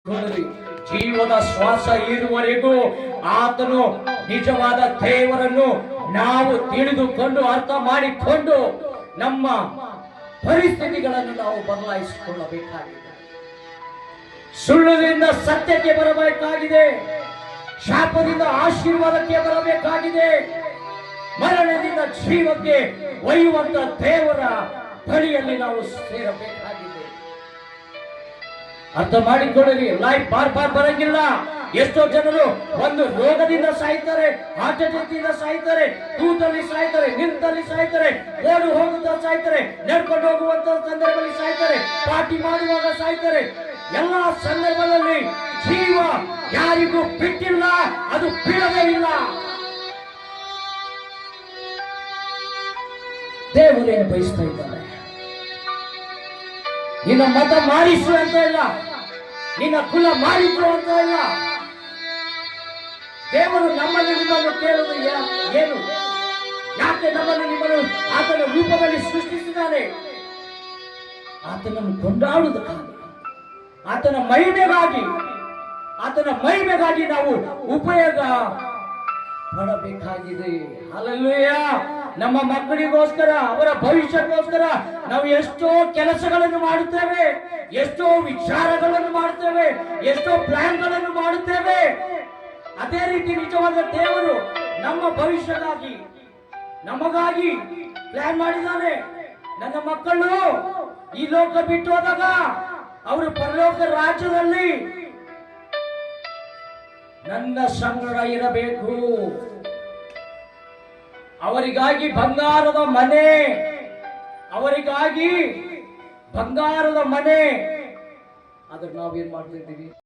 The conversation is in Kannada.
ಜೀವದ ಶ್ವಾಸ ಇರುವವರೆಗೂ ಆತನು ನಿಜವಾದ ದೇವರನ್ನು ನಾವು ತಿಳಿದುಕೊಂಡು ಅರ್ಥ ಮಾಡಿಕೊಂಡು ನಮ್ಮ ಪರಿಸ್ಥಿತಿಗಳನ್ನು ನಾವು ಬದಲಾಯಿಸಿಕೊಳ್ಳಬೇಕಾಗಿದೆ. ಸುಳ್ಳುದಿಂದ ಸತ್ಯಕ್ಕೆ ಬರಬೇಕಾಗಿದೆ, ಶಾಪದಿಂದ ಆಶೀರ್ವಾದಕ್ಕೆ ಬರಬೇಕಾಗಿದೆ, ಮರಣದಿಂದ ಜೀವಕ್ಕೆ ಒಯ್ಯುವಂತ ದೇವರ ಬಳಿಯಲ್ಲಿ ನಾವು ಸೇರಬೇಕಾಗಿದೆ. ಅರ್ಥ ಮಾಡಿಕೊಳ್ಳಲಿ. ಲೈಫ್ ಬಾರ್ ಬರಂಗಿಲ್ಲ. ಎಷ್ಟೋ ಜನರು ಒಂದು ರೋಗದಿಂದ ಸಾಯ್ತಾರೆ, ಹಾರ್ಟ್ ಅಟ್ಯಾಕ್ ಇಂದ ಸಾಯ್ತಾರೆ, ಕೂತಲ್ಲಿ ಸಾಯ್ತಾರೆ, ನಿಂತಲ್ಲಿ ಸಾಯ್ತಾರೆ, ಓಡು ಹೋಗುತ್ತಾ ಸಾಯ್ತಾರೆ, ನಡ್ಕೊಂಡು ಹೋಗುವಂತ ಸಂದರ್ಭದಲ್ಲಿ ಸಾಯ್ತಾರೆ, ಪಾರ್ಟಿ ಮಾಡುವಾಗ ಸಾಯ್ತಾರೆ. ಎಲ್ಲ ಸಂದರ್ಭದಲ್ಲಿ ಜೀವ ಯಾರಿಗೂ ಬಿಟ್ಟಿಲ್ಲ, ಅದು ಬಿಡದೇ ಇಲ್ಲ. ದೇವರೇನು ಬಯಸ್ತಾ ಇದ್ದಾರೆ? ನಿನ್ನ ಮತ ಮಾರಿಸು ಅಂತ ಇಲ್ಲ, ನಿನ್ನ ಕುಲ ಮಾರಿಸು ಅಂತ ಇಲ್ಲ. ದೇವರು ನಮ್ಮನ್ನು ನಿಮ್ಮನ್ನು ಕೇಳುವುದು ಏನು? ಯಾಕೆ ನಮ್ಮನ್ನು ನಿಮ್ಮನ್ನು ಆತನ ರೂಪದಲ್ಲಿ ಸೃಷ್ಟಿಸಿದ್ದಾನೆ? ಆತನನ್ನು ಕೊಂಡಾಡುವುದಕ್ಕಾಗಿ, ಆತನ ಮಹಿಮೆಗಾಗಿ ನಾವು ಉಪಯೋಗ ಪಡಬೇಕಾಗಿದೆ. ಹಲ್ಲೆಲೂಯಾ. ನಮ್ಮ ಮಕ್ಕಳಿಗೋಸ್ಕರ, ಅವರ ಭವಿಷ್ಯಕ್ಕೋಸ್ಕರ ನಾವು ಎಷ್ಟೋ ಕೆಲಸಗಳನ್ನು ಮಾಡುತ್ತೇವೆ, ಎಷ್ಟೋ ವಿಚಾರಗಳನ್ನು ಮಾಡುತ್ತೇವೆ, ಎಷ್ಟೋ ಪ್ಲಾನ್ಗಳನ್ನು ಮಾಡುತ್ತೇವೆ. ಅದೇ ರೀತಿ ನಿಜವಾದ ದೇವರು ನಮ್ಮ ಭವಿಷ್ಯಕ್ಕಾಗಿ ನಮಗಾಗಿ ಪ್ಲಾನ್ ಮಾಡಿದ್ದಾನೆ. ನನ್ನ ಮಕ್ಕಳು ಈ ಲೋಕ ಬಿಟ್ಟು ಹೋದಾಗ ಅವರು ಪರಲೋಕ ರಾಜ್ಯದಲ್ಲಿ ನನ್ನ ಸಂಗಡ ಇರಬೇಕು. ಅವರಿಗಾಗಿ ಬಂಗಾರದ ಮನೆ, ಆದ್ರೆ ನಾವೇನ್ ಮಾಡ್ತಿದ್ದೀವಿ?